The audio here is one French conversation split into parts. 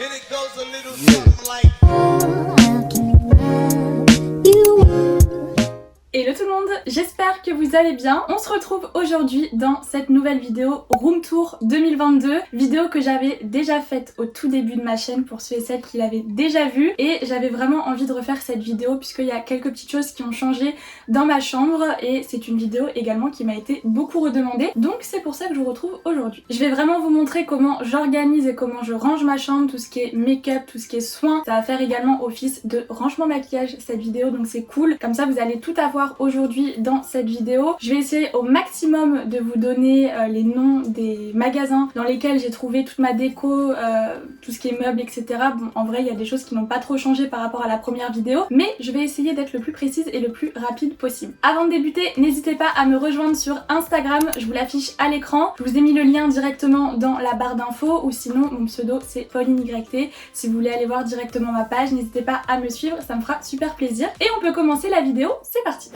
And it goes a little something like... Hello tout le monde, j'espère que vous allez bien. On se retrouve aujourd'hui dans cette nouvelle vidéo Room Tour 2022, vidéo que j'avais déjà faite au tout début de ma chaîne pour ceux et celles qui l'avaient déjà vue, et j'avais vraiment envie de refaire cette vidéo puisqu'il y a quelques petites choses qui ont changé dans ma chambre et c'est une vidéo également qui m'a été beaucoup redemandée, donc c'est pour ça que je vous retrouve aujourd'hui. Je vais vraiment vous montrer comment j'organise et comment je range ma chambre, tout ce qui est make-up, tout ce qui est soins. Ça va faire également office de rangement maquillage cette vidéo, donc c'est cool, comme ça vous allez tout avoir aujourd'hui dans cette vidéo. Je vais essayer au maximum de vous donner les noms des magasins dans lesquels j'ai trouvé toute ma déco, tout ce qui est meubles, etc. Bon, en vrai, il y a des choses qui n'ont pas trop changé par rapport à la première vidéo, mais je vais essayer d'être le plus précise et le plus rapide possible. Avant de débuter, n'hésitez pas à me rejoindre sur Instagram, je vous l'affiche à l'écran. Je vous ai mis le lien directement dans la barre d'infos, ou sinon mon pseudo c'est Pauline YT. Si vous voulez aller voir directement ma page, n'hésitez pas à me suivre, ça me fera super plaisir. Et on peut commencer la vidéo, c'est parti.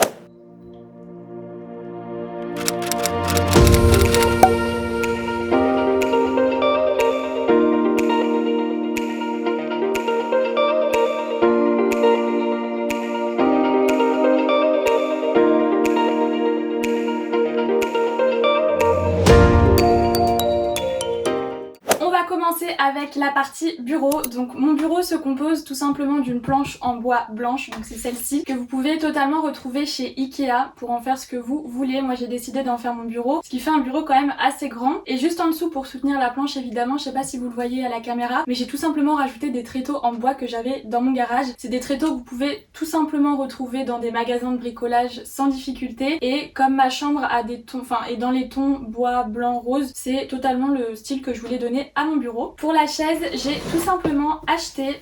Avec la partie bureau. Donc mon bureau se compose tout simplement d'une planche en bois blanche, donc c'est celle-ci, que vous pouvez totalement retrouver chez Ikea pour en faire ce que vous voulez. Moi j'ai décidé d'en faire mon bureau, ce qui fait un bureau quand même assez grand. Et juste en dessous, pour soutenir la planche évidemment, je sais pas si vous le voyez à la caméra, mais j'ai tout simplement rajouté des tréteaux en bois que j'avais dans mon garage. C'est des tréteaux que vous pouvez tout simplement retrouver dans des magasins de bricolage sans difficulté, et comme ma chambre a des tons, enfin est dans les tons bois, blanc, rose, c'est totalement le style que je voulais donner à mon bureau. Pour la chaise, j'ai tout simplement acheté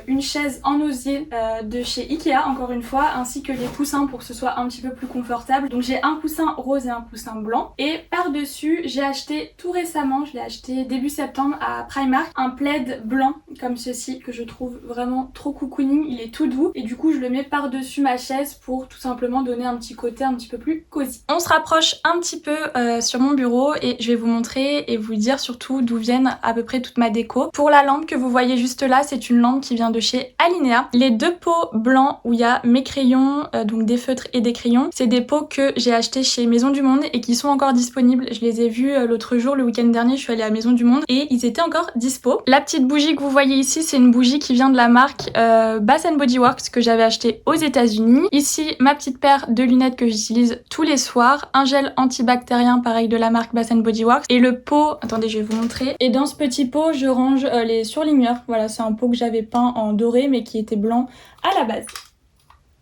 une chaise en osier de chez Ikea, encore une fois, ainsi que les coussins pour que ce soit un petit peu plus confortable. Donc j'ai un coussin rose et un coussin blanc. Et par-dessus, j'ai acheté tout récemment, je l'ai acheté début septembre à Primark, un plaid blanc comme ceci que je trouve vraiment trop cocooning. Il est tout doux et du coup je le mets par-dessus ma chaise pour tout simplement donner un petit côté un petit peu plus cosy. On se rapproche un petit peu sur mon bureau et je vais vous montrer et vous dire surtout d'où viennent à peu près toute ma déco. Pour la lampe que vous voyez juste là, c'est une lampe qui vient de chez Alinea. Les deux pots blancs où il y a mes crayons, donc des feutres et des crayons, c'est des pots que j'ai achetés chez Maison du Monde et qui sont encore disponibles. Je les ai vus l'autre jour, le week-end dernier, je suis allée à Maison du Monde et ils étaient encore dispo. La petite bougie que vous voyez ici, c'est une bougie qui vient de la marque Bath Body Works que j'avais acheté aux États-Unis. Ici, ma petite paire de lunettes que j'utilise tous les soirs, un gel antibactérien pareil de la marque Bath Body Works, et le pot, attendez, je vais vous montrer. Et dans ce petit pot, je range les surligneurs. Voilà, c'est un pot que j'avais peint en doré mais qui était blanc à la base.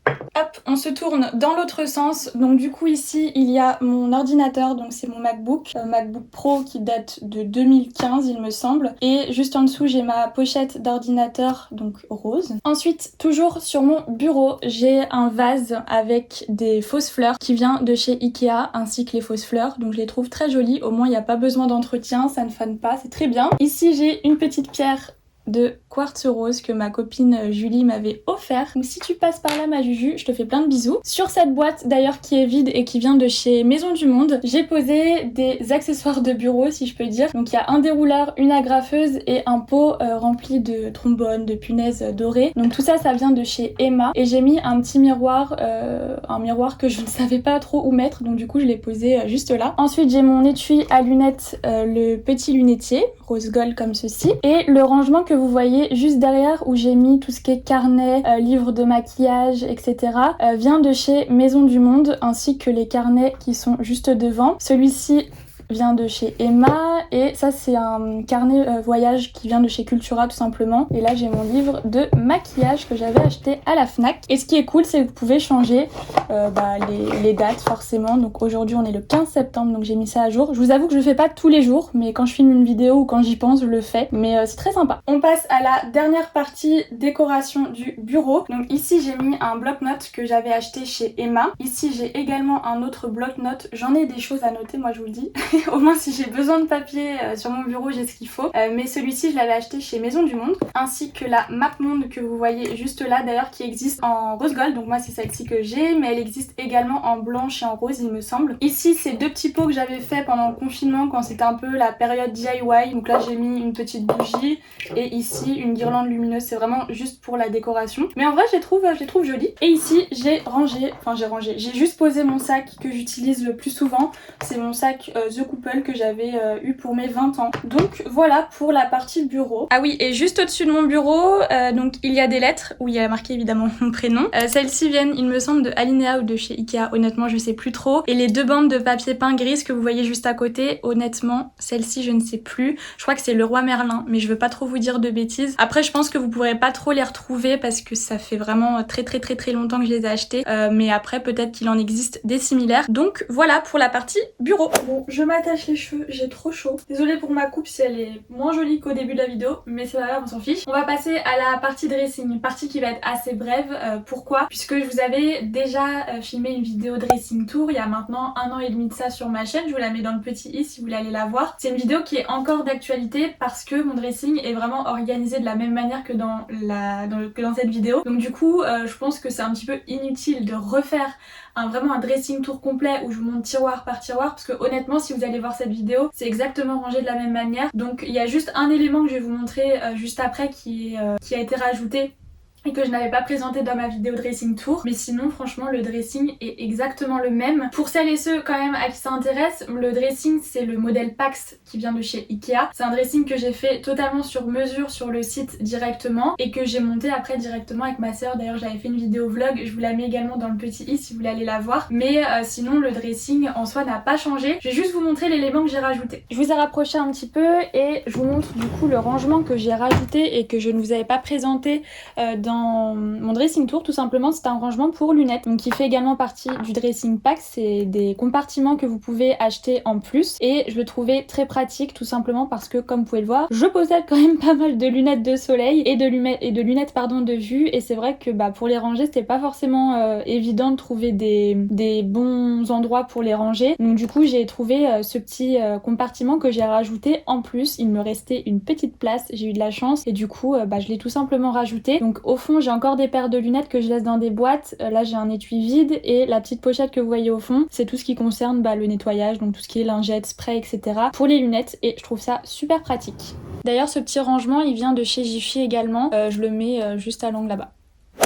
Hop, on se tourne dans l'autre sens. Donc du coup ici il y a mon ordinateur, donc c'est mon MacBook Pro qui date de 2015 il me semble, et juste en dessous j'ai ma pochette d'ordinateur donc rose. Ensuite, toujours sur mon bureau, j'ai un vase avec des fausses fleurs qui vient de chez Ikea, ainsi que les fausses fleurs, donc je les trouve très jolies. Au moins il n'y a pas besoin d'entretien, ça ne fane pas, c'est très bien. Ici j'ai une petite pierre de quartz rose que ma copine Julie m'avait offert. Donc si tu passes par là ma Juju, je te fais plein de bisous. Sur cette boîte d'ailleurs qui est vide et qui vient de chez Maison du Monde, j'ai posé des accessoires de bureau si je peux dire. Donc il y a un dérouleur, une agrafeuse et un pot rempli de trombones, de punaises dorées. Donc tout ça, ça vient de chez Emma. Et j'ai mis un petit miroir, un miroir que je ne savais pas trop où mettre, donc du coup je l'ai posé juste là. Ensuite j'ai mon étui à lunettes, le petit lunetier, rose gold comme ceci. Et le rangement que vous voyez juste derrière où j'ai mis tout ce qui est carnet, livres de maquillage, etc. Vient de chez Maison du Monde, ainsi que les carnets qui sont juste devant. Celui-ci vient de chez Emma et ça c'est un carnet voyage qui vient de chez Cultura tout simplement. Et là j'ai mon livre de maquillage que j'avais acheté à la Fnac. Et ce qui est cool, c'est que vous pouvez changer les dates forcément. Donc aujourd'hui on est le 15 septembre, donc j'ai mis ça à jour. Je vous avoue que je le fais pas tous les jours, mais quand je filme une vidéo ou quand j'y pense je le fais, mais c'est très sympa. On passe à la dernière partie décoration du bureau. Donc ici j'ai mis un bloc-notes que j'avais acheté chez Emma. Ici j'ai également un autre bloc-notes, j'en ai des choses à noter moi je vous le dis. au moins si j'ai besoin de papier sur mon bureau j'ai ce qu'il faut. Mais celui-ci je l'avais acheté chez Maison du Monde, ainsi que la map monde que vous voyez juste là d'ailleurs, qui existe en rose gold. Donc moi c'est celle-ci que j'ai, mais elle existe également en blanche et en rose il me semble. Ici c'est 2 petits pots que j'avais fait pendant le confinement quand c'était un peu la période DIY. Donc là j'ai mis une petite bougie et ici une guirlande lumineuse, c'est vraiment juste pour la décoration. Mais en vrai je les trouve jolies. Et ici j'ai juste posé mon sac que j'utilise le plus souvent. C'est mon sac The Couple que j'avais eu pour mes 20 ans. Donc voilà pour la partie bureau. Ah oui, et juste au-dessus de mon bureau, donc il y a des lettres où il y a marqué évidemment mon prénom. Celles-ci viennent, il me semble, de Alinea ou de chez Ikea, honnêtement je sais plus trop. Et les 2 bandes de papier peint grise que vous voyez juste à côté, honnêtement celle-ci je ne sais plus. Je crois que c'est le Roi Merlin, mais je veux pas trop vous dire de bêtises. Après je pense que vous pourrez pas trop les retrouver parce que ça fait vraiment très longtemps que je les ai achetés. Mais après peut-être qu'il en existe des similaires. Donc voilà pour la partie bureau. Bon, je m'attache les cheveux, j'ai trop chaud. Désolée pour ma coupe si elle est moins jolie qu'au début de la vidéo, mais c'est pas grave, on s'en fiche. On va passer à la partie dressing, une partie qui va être assez brève. Pourquoi? Puisque je vous avais déjà filmé une vidéo dressing tour il y a maintenant 1 an et demi de ça sur ma chaîne. Je vous la mets dans le petit i si vous voulez aller la voir. C'est une vidéo qui est encore d'actualité parce que mon dressing est vraiment organisé de la même manière que dans cette vidéo. Donc du coup, je pense que c'est un petit peu inutile de refaire vraiment un dressing tour complet où je vous montre tiroir par tiroir, parce que honnêtement si vous allez voir cette vidéo c'est exactement rangé de la même manière. Donc il y a juste un élément que je vais vous montrer juste après qui a été rajouté et que je n'avais pas présenté dans ma vidéo dressing tour, mais sinon franchement le dressing est exactement le même. Pour celles et ceux quand même à qui ça intéresse, le dressing c'est le modèle Pax qui vient de chez Ikea. C'est un dressing que j'ai fait totalement sur mesure sur le site directement et que j'ai monté après directement avec ma soeur. D'ailleurs j'avais fait une vidéo vlog, je vous la mets également dans le petit i si vous voulez aller la voir. Mais sinon le dressing en soi n'a pas changé. Je vais juste vous montrer l'élément que j'ai rajouté. Je vous ai rapproché un petit peu et je vous montre du coup le rangement que j'ai rajouté et que je ne vous avais pas présenté dans mon dressing tour. Tout simplement c'est un rangement pour lunettes, donc qui fait également partie du dressing pack. C'est des compartiments que vous pouvez acheter en plus et je le trouvais très pratique tout simplement parce que comme vous pouvez le voir je possède quand même pas mal de lunettes de soleil et de lunettes pardon de vue, et c'est vrai que pour les ranger c'était pas forcément évident de trouver des bons endroits pour les ranger. Donc du coup j'ai trouvé ce petit compartiment que j'ai rajouté en plus. Il me restait une petite place, j'ai eu de la chance et du coup je l'ai tout simplement rajouté. Donc au fond j'ai encore des paires de lunettes que je laisse dans des boîtes. Là j'ai un étui vide et la petite pochette que vous voyez au fond c'est tout ce qui concerne le nettoyage, donc tout ce qui est lingettes, spray, etc. pour les lunettes, et je trouve ça super pratique. D'ailleurs ce petit rangement il vient de chez Jiffy également, je le mets juste à l'angle là-bas.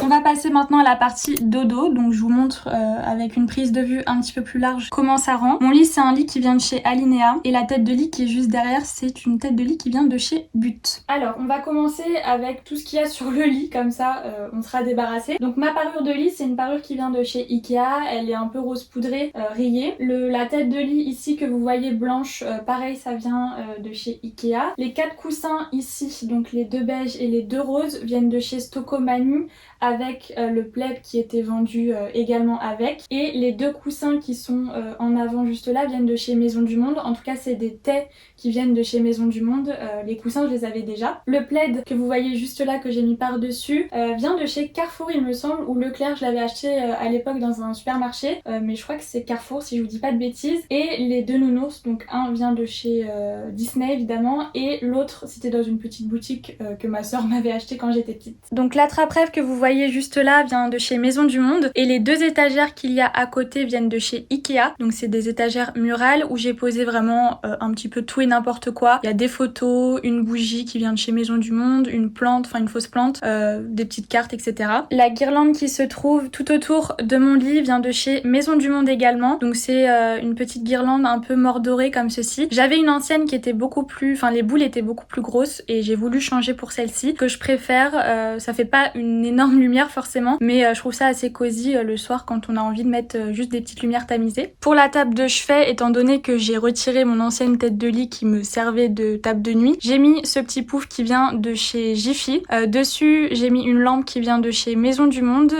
On va passer maintenant à la partie dodo, donc je vous montre avec une prise de vue un petit peu plus large comment ça rend. Mon lit c'est un lit qui vient de chez Alinea et la tête de lit qui est juste derrière c'est une tête de lit qui vient de chez But. Alors on va commencer avec tout ce qu'il y a sur le lit, comme ça on sera débarrassé. Donc ma parure de lit c'est une parure qui vient de chez Ikea, elle est un peu rose poudrée, rayée. La tête de lit ici que vous voyez blanche, pareil ça vient de chez Ikea. Les 4 coussins ici, donc les 2 beiges et les 2 roses viennent de chez Stocomanie, avec le plaid qui était vendu également avec, et les 2 coussins qui sont en avant juste là viennent de chez Maison du Monde. En tout cas c'est des tais qui viennent de chez Maison du Monde, les coussins je les avais déjà. Le plaid que vous voyez juste là que j'ai mis par dessus vient de chez Carrefour il me semble, ou Leclerc, je l'avais acheté à l'époque dans un supermarché, mais je crois que c'est Carrefour si je vous dis pas de bêtises. Et les 2 nounours, donc un vient de chez Disney évidemment et l'autre c'était dans une petite boutique que ma soeur m'avait acheté quand j'étais petite. Donc la trappe-rêve que vous voyez juste là vient de chez Maison du Monde et les 2 étagères qu'il y a à côté viennent de chez Ikea. Donc c'est des étagères murales où j'ai posé vraiment un petit peu tout et n'importe quoi. Il y a des photos, une bougie qui vient de chez Maison du Monde, une plante, enfin une fausse plante, des petites cartes, etc. La guirlande qui se trouve tout autour de mon lit vient de chez Maison du Monde également. Donc c'est une petite guirlande un peu mordorée comme ceci. J'avais une ancienne qui était beaucoup plus, enfin les boules étaient beaucoup plus grosses et j'ai voulu changer pour celle-ci que je préfère. Ça fait pas une énorme lumière forcément, mais je trouve ça assez cosy le soir quand on a envie de mettre juste des petites lumières tamisées. Pour la table de chevet, étant donné que j'ai retiré mon ancienne tête de lit qui me servait de table de nuit, j'ai mis ce petit pouf qui vient de chez Jiffy. Dessus j'ai mis une lampe qui vient de chez Maison du Monde,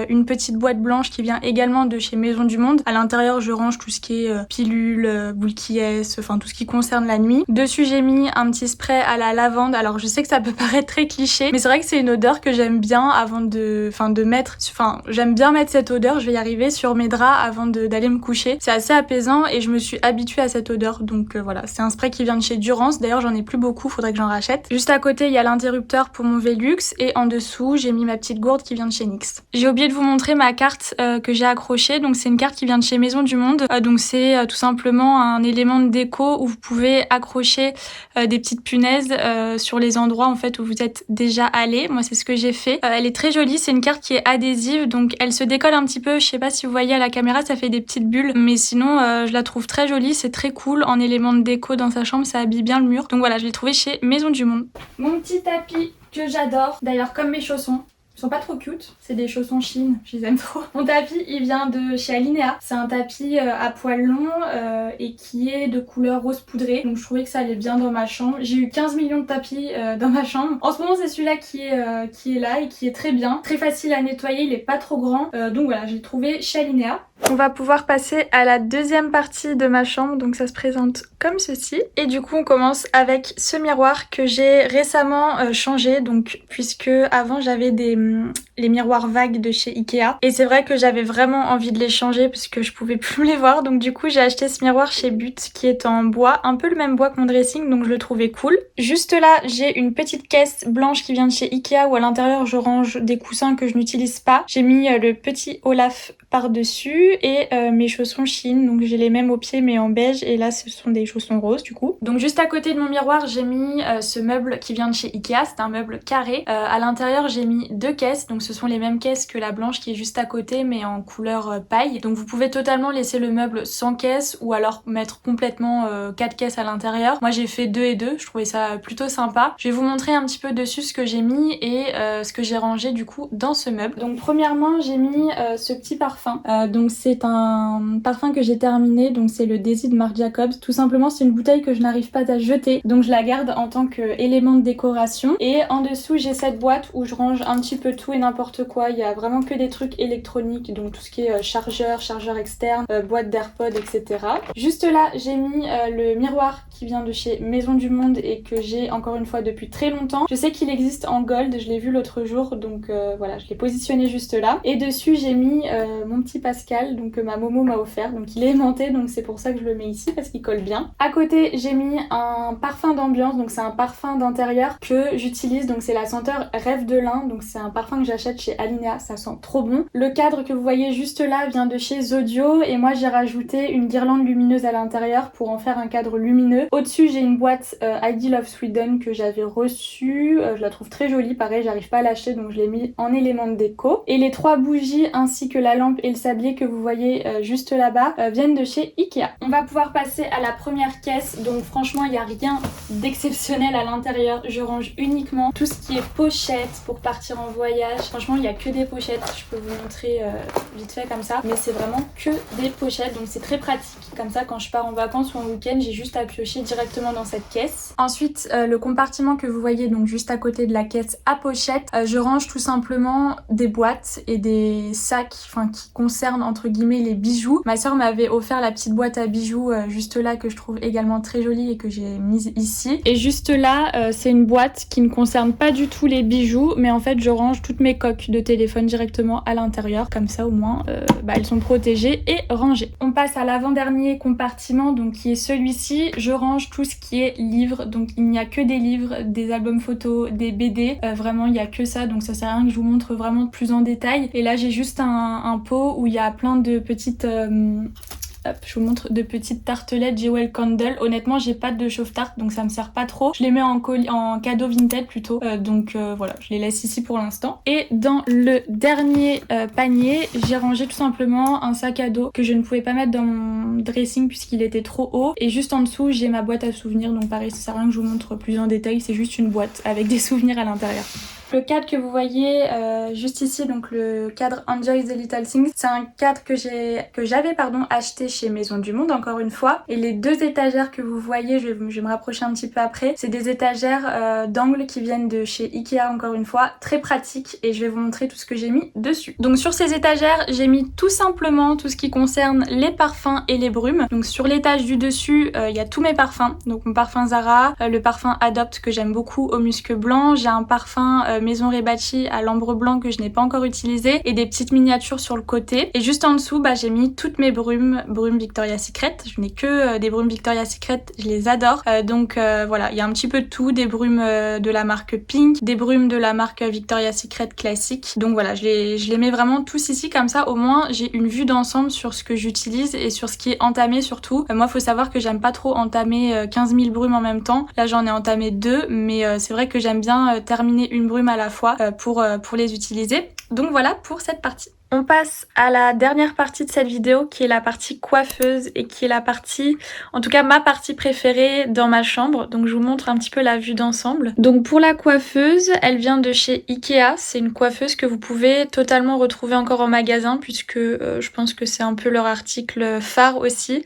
une petite boîte blanche qui vient également de chez Maison du Monde. À l'intérieur je range tout ce qui est pilules, boules qui est, enfin tout ce qui concerne la nuit. Dessus j'ai mis un petit spray à la lavande. Alors je sais que ça peut paraître très cliché, mais c'est vrai que c'est une odeur que j'aime bien avant de de mettre, j'aime bien mettre cette odeur, je vais y arriver, sur mes draps avant d'aller me coucher. C'est assez apaisant et je me suis habituée à cette odeur, donc voilà. C'est un spray qui vient de chez Durance, d'ailleurs j'en ai plus beaucoup, faudrait que j'en rachète. Juste à côté, il y a l'interrupteur pour mon Velux et en dessous, j'ai mis ma petite gourde qui vient de chez NYX. J'ai oublié de vous montrer ma carte que j'ai accrochée, donc c'est une carte qui vient de chez Maison du Monde. Donc c'est tout simplement un élément de déco où vous pouvez accrocher des petites punaises sur les endroits en fait où vous êtes déjà allé. Moi c'est ce que j'ai fait. Elle est très jolie, c'est une carte qui est adhésive, donc elle se décolle un petit peu. Je sais pas si vous voyez à la caméra, ça fait des petites bulles, mais sinon je la trouve très jolie, c'est très cool en élément de déco dans sa chambre, ça habille bien le mur. Donc voilà, je l'ai trouvé chez Maison du Monde. Mon petit tapis que j'adore, d'ailleurs comme mes chaussons. Ils sont pas trop cute, c'est des chaussons Shein, je les aime trop. Mon tapis il vient de chez Alinea, c'est un tapis à poils longs et qui est de couleur rose poudré, donc je trouvais que ça allait bien dans ma chambre. J'ai eu 15 millions de tapis dans ma chambre. En ce moment c'est celui-là qui est là et qui est très bien, très facile à nettoyer, il est pas trop grand, donc voilà, je l'ai trouvé chez Alinea. On va pouvoir passer à la deuxième partie de ma chambre, donc ça se présente comme ceci. Et du coup on commence avec ce miroir que j'ai récemment changé, donc puisque avant j'avais les miroirs vagues de chez Ikea. Et c'est vrai que j'avais vraiment envie de les changer puisque je pouvais plus me les voir, donc du coup j'ai acheté ce miroir chez But qui est en bois, un peu le même bois que mon dressing, donc je le trouvais cool. Juste là j'ai une petite caisse blanche qui vient de chez Ikea où à l'intérieur je range des coussins que je n'utilise pas. J'ai mis le petit Olaf par-dessus et mes chaussons Shein, donc j'ai les mêmes aux pieds mais en beige, et là ce sont des chaussons roses du coup. Donc juste à côté de mon miroir j'ai mis ce meuble qui vient de chez Ikea, c'est un meuble carré. À l'intérieur j'ai mis 2 caisses, donc ce sont les mêmes caisses que la blanche qui est juste à côté mais en couleur paille. Donc vous pouvez totalement laisser le meuble sans caisse ou alors mettre complètement 4 caisses à l'intérieur. Moi j'ai fait 2 et 2, je trouvais ça plutôt sympa. Je vais vous montrer un petit peu dessus ce que j'ai mis et ce que j'ai rangé du coup dans ce meuble. Donc premièrement j'ai mis ce petit parfum. Donc c'est un parfum que j'ai terminé, donc c'est le Daisy de Marc Jacobs. Tout simplement c'est une bouteille que je n'arrive pas à jeter, donc je la garde en tant qu'élément de décoration. Et en dessous j'ai cette boîte où je range un petit peu tout et n'importe quoi. Il y a vraiment que des trucs électroniques, donc tout ce qui est chargeur externe, boîte d'AirPods, etc. Juste là j'ai mis le miroir qui vient de chez Maison du Monde et que j'ai encore une fois depuis très longtemps. Je sais qu'il existe en gold, je l'ai vu l'autre jour, donc voilà, je l'ai positionné juste là. Et dessus j'ai mis mon petit Pascal, donc que ma Momo m'a offert, donc il est aimanté, donc c'est pour ça que je le mets ici parce qu'il colle bien. À côté j'ai mis un parfum d'ambiance, donc c'est un parfum d'intérieur que j'utilise, donc c'est la senteur Rêve de lin, donc c'est un parfum que j'achète chez Alinea, ça sent trop bon. Le cadre que vous voyez juste là vient de chez Zodio et moi j'ai rajouté une guirlande lumineuse à l'intérieur pour en faire un cadre lumineux. Au-dessus j'ai une boîte ID Love Sweden que j'avais reçue, je la trouve très jolie, pareil j'arrive pas à l'acheter donc je l'ai mis en élément de déco. Et les 3 bougies ainsi que la lampe et le sablier que vous voyez juste là-bas viennent de chez Ikea. On va pouvoir passer à la première caisse, donc franchement il n'y a rien d'exceptionnel à l'intérieur, je range uniquement tout ce qui est pochette pour partir en voyage. Franchement il n'y a que des pochettes, je peux vous montrer vite fait comme ça, mais c'est vraiment que des pochettes, donc c'est très pratique. Comme ça quand je pars en vacances ou en week-end j'ai juste à piocher directement dans cette caisse. Ensuite le compartiment que vous voyez donc juste à côté de la caisse à pochette, je range tout simplement des boîtes et des sacs qui concernent entre guillemets les bijoux. Ma soeur m'avait offert la petite boîte à bijoux juste là que je trouve également très jolie et que j'ai mise ici. Et juste là c'est une boîte qui ne concerne pas du tout les bijoux, mais en fait je range toutes mes coques de téléphone directement à l'intérieur, comme ça au moins elles sont protégées et rangées. On passe à l'avant-dernier compartiment, donc qui est celui-ci. Je range tout ce qui est livres, donc il n'y a que des livres, des albums photos, des BD, vraiment il n'y a que ça, donc ça sert à rien que je vous montre vraiment plus en détail. Et là j'ai juste un pot où il y a plein de petites hop, je vous montre de petites tartelettes Jewel Candle. Honnêtement, j'ai pas de chauffe-tarte, donc ça me sert pas trop. Je les mets en cadeau Vinted plutôt. Voilà, je les laisse ici pour l'instant. Et dans le dernier panier, j'ai rangé tout simplement un sac à dos que je ne pouvais pas mettre dans mon dressing puisqu'il était trop haut. Et juste en dessous, j'ai ma boîte à souvenirs. Donc pareil, ça sert à rien que je vous montre plus en détail. C'est juste une boîte avec des souvenirs à l'intérieur. Le cadre que vous voyez juste ici, donc le cadre Enjoy the Little Things, c'est un cadre que j'avais acheté chez Maison du Monde encore une fois. Et les 2 étagères que vous voyez, je vais me rapprocher un petit peu après, c'est des étagères d'angle qui viennent de chez Ikea encore une fois, très pratique, et je vais vous montrer tout ce que j'ai mis dessus. Donc sur ces étagères, j'ai mis tout simplement tout ce qui concerne les parfums et les brumes. Donc sur l'étage du dessus, il y a tous mes parfums. Donc mon parfum Zara, le parfum Adopt que j'aime beaucoup au musc blanc, j'ai un parfum Maison Rebacci à l'ambre blanc que je n'ai pas encore utilisé et des petites miniatures sur le côté. Et juste en dessous, j'ai mis toutes mes brumes Victoria's Secret. Je n'ai que des brumes Victoria's Secret, je les adore. Donc voilà, il y a un petit peu de tout, des brumes de la marque Pink, des brumes de la marque Victoria's Secret classique. Donc voilà, je les mets vraiment tous ici, comme ça au moins j'ai une vue d'ensemble sur ce que j'utilise et sur ce qui est entamé surtout. Moi faut savoir que j'aime pas trop entamer 15 000 brumes en même temps. Là j'en ai entamé 2, mais c'est vrai que j'aime bien terminer une brume à la fois pour les utiliser. Donc voilà pour cette partie. On passe à la dernière partie de cette vidéo qui est la partie coiffeuse et qui est la partie, en tout cas ma partie préférée dans ma chambre. Donc je vous montre un petit peu la vue d'ensemble. Donc pour la coiffeuse, elle vient de chez Ikea. C'est une coiffeuse que vous pouvez totalement retrouver encore en magasin puisque je pense que c'est un peu leur article phare aussi.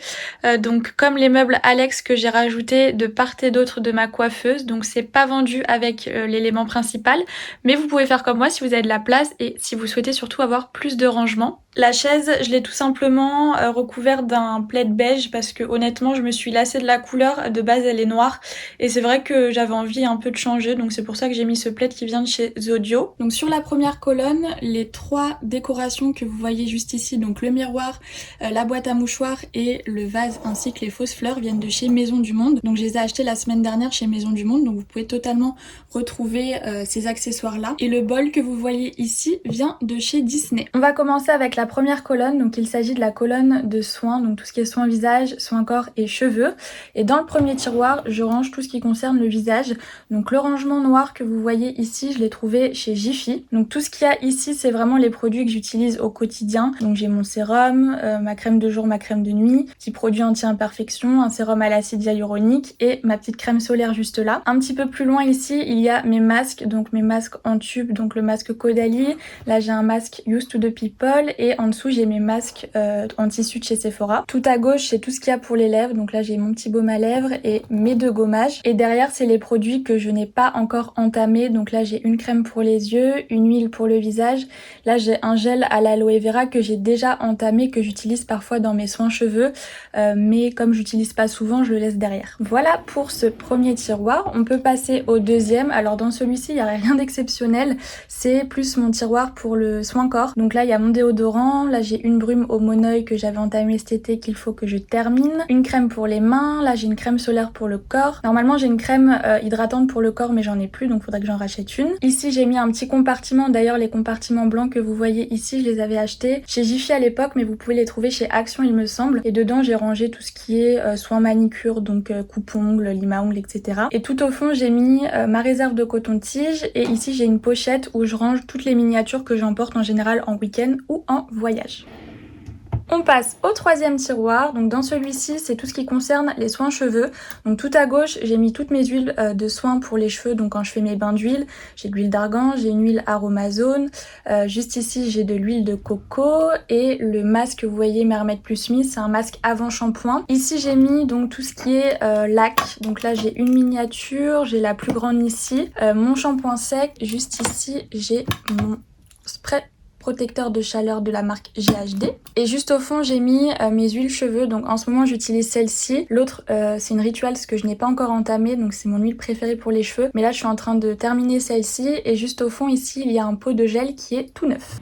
Donc comme les meubles Alex que j'ai rajouté de part et d'autre de ma coiffeuse. Donc c'est pas vendu avec l'élément principal, mais vous pouvez faire comme moi si vous avez de la place et si vous souhaitez surtout avoir plus de rangement. La chaise, je l'ai tout simplement recouverte d'un plaid beige parce que honnêtement je me suis lassée de la couleur. De base elle est noire et c'est vrai que j'avais envie un peu de changer, donc c'est pour ça que j'ai mis ce plaid qui vient de chez Zodio. Donc sur la première colonne, les 3 décorations que vous voyez juste ici, donc le miroir, la boîte à mouchoirs et le vase ainsi que les fausses fleurs viennent de chez Maison du Monde. Donc je les ai achetées la semaine dernière chez Maison du Monde, donc vous pouvez totalement retrouver ces accessoires là. Et le bol que vous voyez ici vient de chez Disney. On va commencer avec la première colonne, donc il s'agit de la colonne de soins, donc tout ce qui est soins visage, soins corps et cheveux. Et dans le premier tiroir, je range tout ce qui concerne le visage. Donc le rangement noir que vous voyez ici, je l'ai trouvé chez Jiffy. Donc tout ce qu'il y a ici, c'est vraiment les produits que j'utilise au quotidien. Donc j'ai mon sérum, ma crème de jour, ma crème de nuit, petit produit anti-imperfection, un sérum à l'acide hyaluronique et ma petite crème solaire juste là. Un petit peu plus loin ici, il y a mes masques, donc mes masques en tube, donc le masque Caudalie. Là j'ai un masque Used to the People et en dessous j'ai mes masques en tissu de chez Sephora. Tout à gauche c'est tout ce qu'il y a pour les lèvres, donc là j'ai mon petit baume à lèvres et mes 2 gommages. Et derrière c'est les produits que je n'ai pas encore entamés, donc là j'ai une crème pour les yeux, une huile pour le visage. Là j'ai un gel à l'aloe vera que j'ai déjà entamé, que j'utilise parfois dans mes soins cheveux, mais comme j'utilise pas souvent je le laisse derrière. Voilà pour ce premier tiroir. On peut passer au deuxième. Alors dans celui-ci il n'y a rien d'exceptionnel, c'est plus mon tiroir pour le soin corps. Donc là il y a mon déodorant, là j'ai une brume au monoeil que j'avais entamée cet été qu'il faut que je termine, une crème pour les mains, là j'ai une crème solaire pour le corps. Normalement j'ai une crème hydratante pour le corps mais j'en ai plus, donc faudrait que j'en rachète une. Ici j'ai mis un petit compartiment, d'ailleurs les compartiments blancs que vous voyez ici je les avais achetés chez Jiffy à l'époque, mais vous pouvez les trouver chez Action il me semble. Et dedans j'ai rangé tout ce qui est soin manicure, donc coupe-ongles, lime à ongles, etc. Et tout au fond j'ai mis ma réserve de coton-tige et ici j'ai une pochette où je range toutes les miniatures que j'emporte en général en week-end ou en voyage. On passe au troisième tiroir, donc dans celui-ci c'est tout ce qui concerne les soins cheveux. Donc tout à gauche j'ai mis toutes mes huiles de soins pour les cheveux, donc quand je fais mes bains d'huile, j'ai de l'huile d'argan, j'ai une huile aromazone, juste ici j'ai de l'huile de coco et le masque que vous voyez Mermaid Plus Me, c'est un masque avant shampoing. Ici j'ai mis donc tout ce qui est lac, donc là j'ai une miniature, j'ai la plus grande ici, mon shampoing sec, juste ici j'ai mon spray protecteur de chaleur de la marque GHD. Et juste au fond j'ai mis mes huiles cheveux, donc en ce moment j'utilise celle-ci. L'autre c'est une Rituals que je n'ai pas encore entamée, donc c'est mon huile préférée pour les cheveux. Mais là je suis en train de terminer celle-ci et juste au fond ici il y a un pot de gel qui est tout neuf.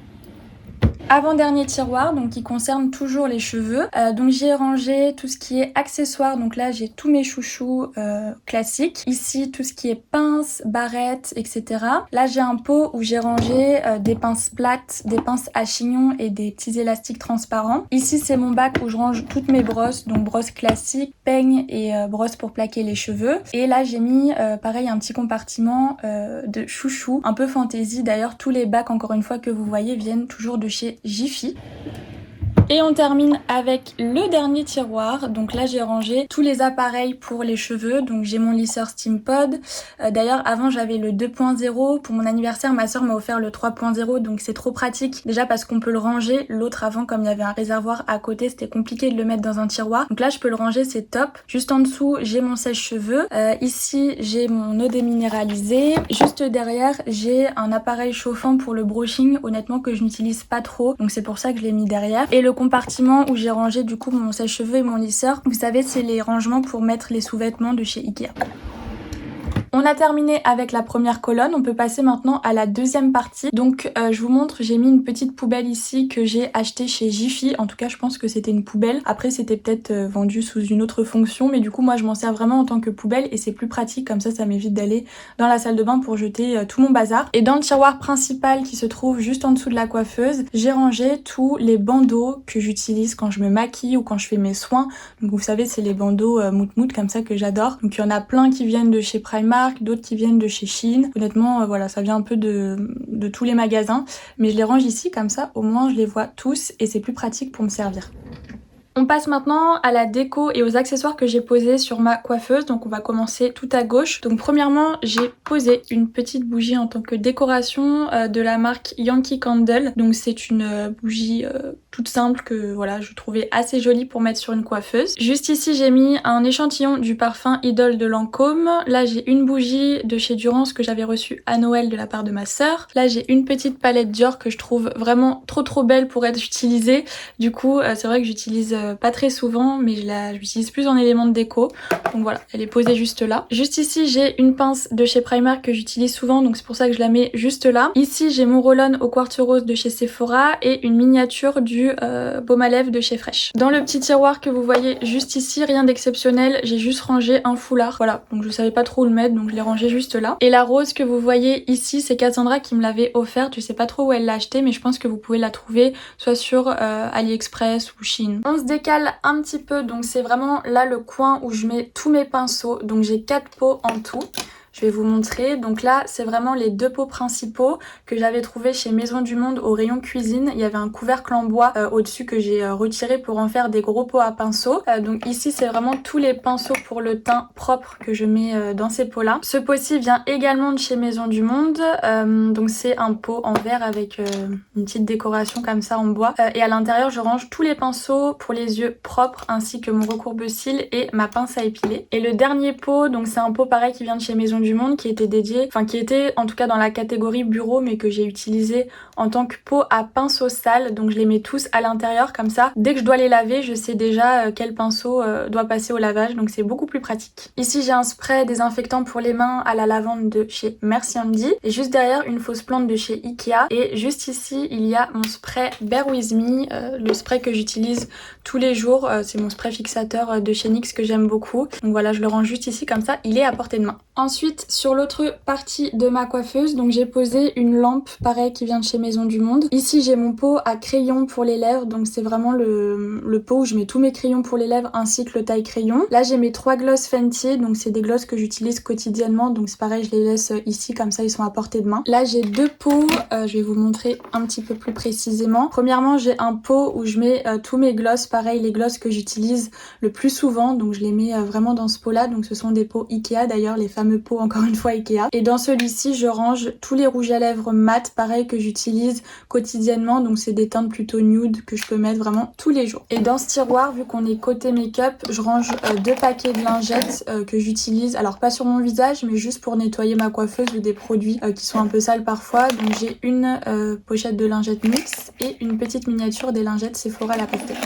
Avant-dernier tiroir, donc qui concerne toujours les cheveux. Donc j'y ai rangé tout ce qui est accessoires. Donc là j'ai tous mes chouchous classiques. Ici tout ce qui est pinces, barrettes, etc. Là j'ai un pot où j'ai rangé des pinces plates, des pinces à chignon et des petits élastiques transparents. Ici c'est mon bac où je range toutes mes brosses, donc brosses classiques, peignes et brosses pour plaquer les cheveux. Et là j'ai mis pareil un petit compartiment de chouchous, un peu fantaisie. D'ailleurs tous les bacs encore une fois que vous voyez viennent toujours de chez Jiffy. Et on termine avec le dernier tiroir. Donc là j'ai rangé tous les appareils pour les cheveux. Donc j'ai mon lisseur Steam Pod. D'ailleurs avant j'avais le 2.0. Pour mon anniversaire ma soeur m'a offert le 3.0. Donc c'est trop pratique. Déjà parce qu'on peut le ranger. L'autre avant comme il y avait un réservoir à côté c'était compliqué de le mettre dans un tiroir. Donc là je peux le ranger, c'est top. Juste en dessous j'ai mon sèche-cheveux. Ici j'ai mon eau déminéralisée. Juste derrière j'ai un appareil chauffant pour le brushing. Honnêtement que je n'utilise pas trop. Donc c'est pour ça que je l'ai mis derrière. Et le compartiment où j'ai rangé du coup mon sèche-cheveux et mon lisseur. Vous savez c'est les rangements pour mettre les sous-vêtements de chez Ikea. On a terminé avec la première colonne, on peut passer maintenant à la deuxième partie. Donc je vous montre, j'ai mis une petite poubelle ici que j'ai achetée chez Jiffy. En tout cas je pense que c'était une poubelle. Après c'était peut-être vendu sous une autre fonction, mais du coup moi je m'en sers vraiment en tant que poubelle et c'est plus pratique, comme ça m'évite d'aller dans la salle de bain pour jeter tout mon bazar. Et dans le tiroir principal qui se trouve juste en dessous de la coiffeuse, j'ai rangé tous les bandeaux que j'utilise quand je me maquille ou quand je fais mes soins. Donc vous savez c'est les bandeaux mout comme ça que j'adore. Donc il y en a plein qui viennent de chez Primark, d'autres qui viennent de chez Shein. Honnêtement voilà, ça vient un peu de tous les magasins, mais je les range ici comme ça au moins je les vois tous et c'est plus pratique pour me servir. On passe maintenant à la déco et aux accessoires que j'ai posés sur ma coiffeuse. Donc on va commencer tout à gauche. Donc premièrement j'ai posé une petite bougie en tant que décoration de la marque Yankee Candle. Donc c'est une bougie toute simple que voilà je trouvais assez jolie pour mettre sur une coiffeuse. Juste ici j'ai mis un échantillon du parfum Idole de Lancôme. Là j'ai une bougie de chez Durance que j'avais reçue à Noël de la part de ma sœur. Là j'ai une petite palette Dior que je trouve vraiment trop belle pour être utilisée. Du coup c'est vrai que j'utilise pas très souvent, mais je l'utilise plus en élément de déco. Donc voilà, elle est posée juste là. Juste ici, j'ai une pince de chez Primark que j'utilise souvent, donc c'est pour ça que je la mets juste là. Ici, j'ai mon roll-on au quartz rose de chez Sephora et une miniature du baume à lèvres de chez Fresh. Dans le petit tiroir que vous voyez juste ici, rien d'exceptionnel, j'ai juste rangé un foulard. Voilà, donc je savais pas trop où le mettre, donc je l'ai rangé juste là. Et la rose que vous voyez ici, c'est Cassandra qui me l'avait offerte. Je sais pas trop où elle l'a achetée, mais je pense que vous pouvez la trouver soit sur AliExpress ou Shein. On se décale un petit peu, donc c'est vraiment là le coin où je mets tous mes pinceaux. Donc j'ai 4 pots en tout. Je vais vous montrer. Donc là, c'est vraiment les 2 pots principaux que j'avais trouvé chez Maison du Monde au rayon cuisine. Il y avait un couvercle en bois au-dessus que j'ai retiré pour en faire des gros pots à pinceaux. Donc ici, c'est vraiment tous les pinceaux pour le teint propre que je mets dans ces pots-là. Ce pot-ci vient également de chez Maison du Monde. Donc c'est un pot en verre avec une petite décoration comme ça en bois. Et à l'intérieur, je range tous les pinceaux pour les yeux propres ainsi que mon recourbe-cils et ma pince à épiler. Et le dernier pot, donc c'est un pot pareil qui vient de chez Maison du Monde qui était dédié, enfin qui était en tout cas dans la catégorie bureau mais que j'ai utilisé en tant que pot à pinceau sale. Donc je les mets tous à l'intérieur comme ça. Dès que je dois les laver, je sais déjà quel pinceau doit passer au lavage, donc c'est beaucoup plus pratique. Ici j'ai un spray désinfectant pour les mains à la lavande de chez Merci Andy et juste derrière une fausse plante de chez Ikea et juste ici il y a mon spray Bear With Me, le spray que j'utilise tous les jours, c'est mon spray fixateur de chez NYX que j'aime beaucoup. Donc voilà, je le range juste ici comme ça, il est à portée de main. Ensuite, sur l'autre partie de ma coiffeuse, donc j'ai posé une lampe pareil qui vient de chez Maison du Monde. Ici, j'ai mon pot à crayon pour les lèvres, donc c'est vraiment le pot où je mets tous mes crayons pour les lèvres ainsi que le taille crayon. Là, j'ai mes 3 gloss Fenty, donc c'est des gloss que j'utilise quotidiennement, donc c'est pareil, je les laisse ici comme ça, ils sont à portée de main. Là, j'ai 2 pots, je vais vous montrer un petit peu plus précisément. Premièrement, j'ai un pot où je mets tous mes gloss, pareil, les gloss que j'utilise le plus souvent, donc je les mets vraiment dans ce pot-là, donc ce sont des pots Ikea d'ailleurs, les fameux pots encore une fois Ikea. Et dans celui-ci, je range tous les rouges à lèvres mat, pareil que j'utilise quotidiennement, donc c'est des teintes plutôt nude que je peux mettre vraiment tous les jours. Et dans ce tiroir, vu qu'on est côté make-up, je range 2 paquets de lingettes que j'utilise, alors pas sur mon visage, mais juste pour nettoyer ma coiffeuse ou des produits qui sont un peu sales parfois. Donc j'ai une pochette de lingettes NYX et une petite miniature des lingettes Sephora La Pastèque.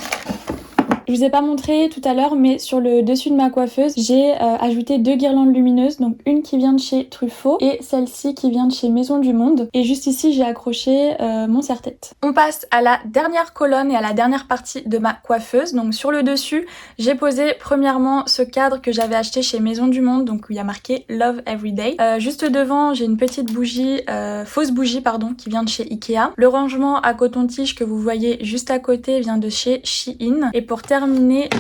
Je vous ai pas montré tout à l'heure, mais sur le dessus de ma coiffeuse, j'ai ajouté 2 guirlandes lumineuses, donc une qui vient de chez Truffaut et celle-ci qui vient de chez Maison du Monde. Et juste ici, j'ai accroché mon serre-tête. On passe à la dernière colonne et à la dernière partie de ma coiffeuse. Donc sur le dessus, j'ai posé premièrement ce cadre que j'avais acheté chez Maison du Monde, donc où il y a marqué Love Everyday. Juste devant, j'ai une petite bougie, fausse bougie pardon, qui vient de chez Ikea. Le rangement à coton-tige que vous voyez juste à côté vient de chez Shein. Et pour terminé,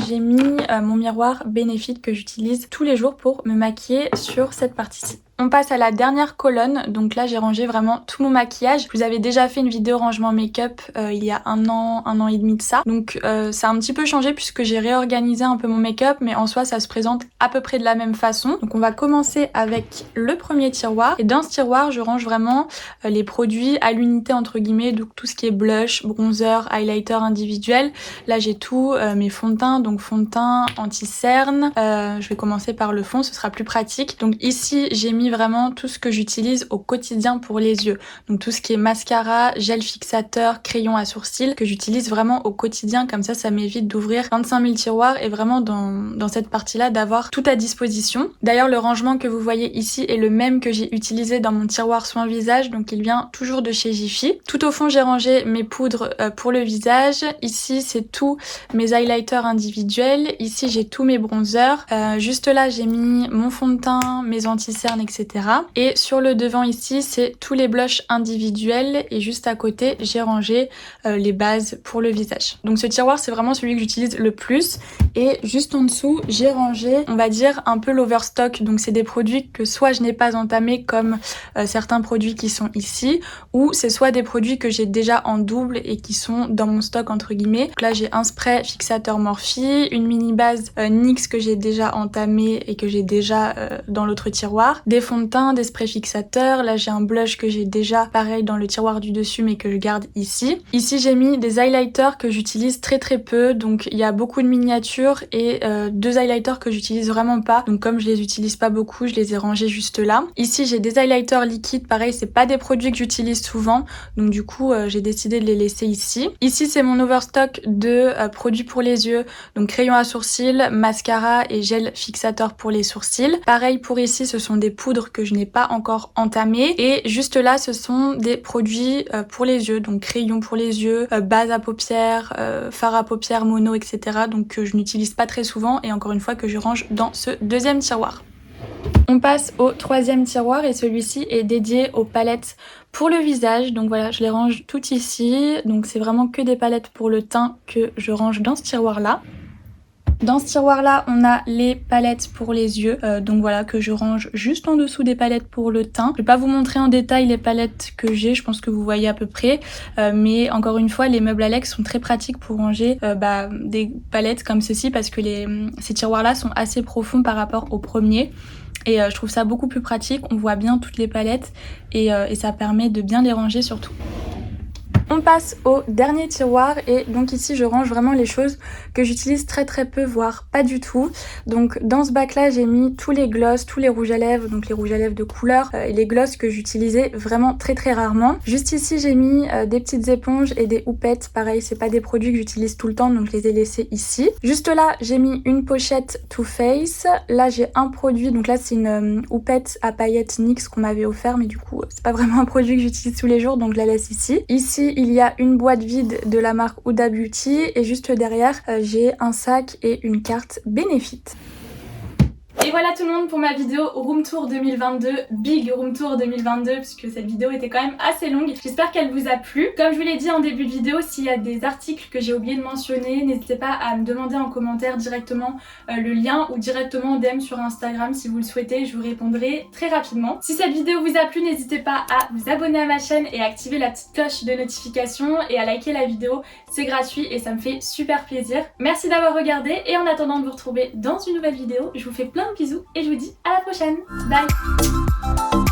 j'ai mis mon miroir Benefit que j'utilise tous les jours pour me maquiller sur cette partie-ci. On passe à la dernière colonne, donc là j'ai rangé vraiment tout mon maquillage. Je vous avais déjà fait une vidéo rangement make-up il y a un an et demi de ça. Donc ça a un petit peu changé puisque j'ai réorganisé un peu mon make-up, mais en soi ça se présente à peu près de la même façon. Donc on va commencer avec le premier tiroir. Et dans ce tiroir je range vraiment les produits à l'unité entre guillemets, donc tout ce qui est blush, bronzer, highlighter individuel. Là j'ai tout, mes fonds de teint, donc fond de teint anti-cerne. Je vais commencer par le fond, ce sera plus pratique. Donc ici j'ai mis mis vraiment tout ce que j'utilise au quotidien pour les yeux. Donc tout ce qui est mascara, gel fixateur, crayon à sourcils que j'utilise vraiment au quotidien, comme ça m'évite d'ouvrir 25 000 tiroirs et vraiment dans cette partie-là d'avoir tout à disposition. D'ailleurs le rangement que vous voyez ici est le même que j'ai utilisé dans mon tiroir soin visage, donc il vient toujours de chez Jiffy. Tout au fond j'ai rangé mes poudres pour le visage. Ici c'est tous mes highlighters individuels. Ici j'ai tous mes bronzers. Juste là j'ai mis mon fond de teint, mes anti-cernes, etc. Et sur le devant ici c'est tous les blushs individuels et juste à côté j'ai rangé les bases pour le visage. Donc ce tiroir c'est vraiment celui que j'utilise le plus et juste en dessous j'ai rangé on va dire un peu l'overstock. Donc c'est des produits que soit je n'ai pas entamés comme certains produits qui sont ici, ou c'est soit des produits que j'ai déjà en double et qui sont dans mon stock entre guillemets. Donc là j'ai un spray fixateur Morphe, une mini base NYX que j'ai déjà entamé et que j'ai déjà dans l'autre tiroir, des fonds de teint, des sprays fixateurs. Là j'ai un blush que j'ai déjà pareil dans le tiroir du dessus mais que je garde ici. Ici j'ai mis des highlighters que j'utilise très peu, donc il y a beaucoup de miniatures et deux highlighters que j'utilise vraiment pas, donc comme je les utilise pas beaucoup je les ai rangés juste là. Ici j'ai des highlighters liquides, pareil c'est pas des produits que j'utilise souvent, donc du coup j'ai décidé de les laisser ici. Ici c'est mon overstock de produits pour les yeux, donc crayon à sourcils, mascara et gel fixateur pour les sourcils. Pareil pour ici ce sont des poudres que je n'ai pas encore entamées et juste là ce sont des produits pour les yeux, donc crayon pour les yeux, base à paupières, fard à paupières, mono, etc. donc que je n'utilise pas très souvent et encore une fois que je range dans ce deuxième tiroir. On passe au troisième tiroir et celui-ci est dédié aux palettes pour le visage. Donc voilà, je les range toutes ici. Donc c'est vraiment que des palettes pour le teint que je range dans ce tiroir-là. Dans ce tiroir-là, on a les palettes pour les yeux, donc voilà, que je range juste en dessous des palettes pour le teint. Je vais pas vous montrer en détail les palettes que j'ai, je pense que vous voyez à peu près, mais encore une fois, les meubles Alex sont très pratiques pour ranger des palettes comme ceci parce que ces tiroirs-là sont assez profonds par rapport au premier. Et je trouve ça beaucoup plus pratique, on voit bien toutes les palettes et ça permet de bien les ranger surtout. On passe au dernier tiroir et donc ici je range vraiment les choses que j'utilise très peu voire pas du tout. Donc dans ce bac là j'ai mis tous les gloss, tous les rouges à lèvres, donc les rouges à lèvres de couleur et les gloss que j'utilisais vraiment très rarement. Juste ici j'ai mis des petites éponges et des houpettes, pareil c'est pas des produits que j'utilise tout le temps donc je les ai laissés ici. Juste là j'ai mis une pochette Too Faced, là j'ai un produit, donc là c'est une houppette à paillettes NYX qu'on m'avait offert mais du coup c'est pas vraiment un produit que j'utilise tous les jours donc je la laisse ici. Ici il y a une boîte vide de la marque Huda Beauty et juste derrière j'ai un sac et une carte Benefit. Et voilà tout le monde pour ma vidéo Room Tour 2022, Big Room Tour 2022, puisque cette vidéo était quand même assez longue. J'espère qu'elle vous a plu. Comme je vous l'ai dit en début de vidéo, s'il y a des articles que j'ai oublié de mentionner, n'hésitez pas à me demander en commentaire directement le lien ou directement en DM sur Instagram si vous le souhaitez, je vous répondrai très rapidement. Si cette vidéo vous a plu, n'hésitez pas à vous abonner à ma chaîne et à activer la petite cloche de notification et à liker la vidéo, c'est gratuit et ça me fait super plaisir. Merci d'avoir regardé et en attendant de vous retrouver dans une nouvelle vidéo, je vous fais plein de bisous et je vous dis à la prochaine. Bye.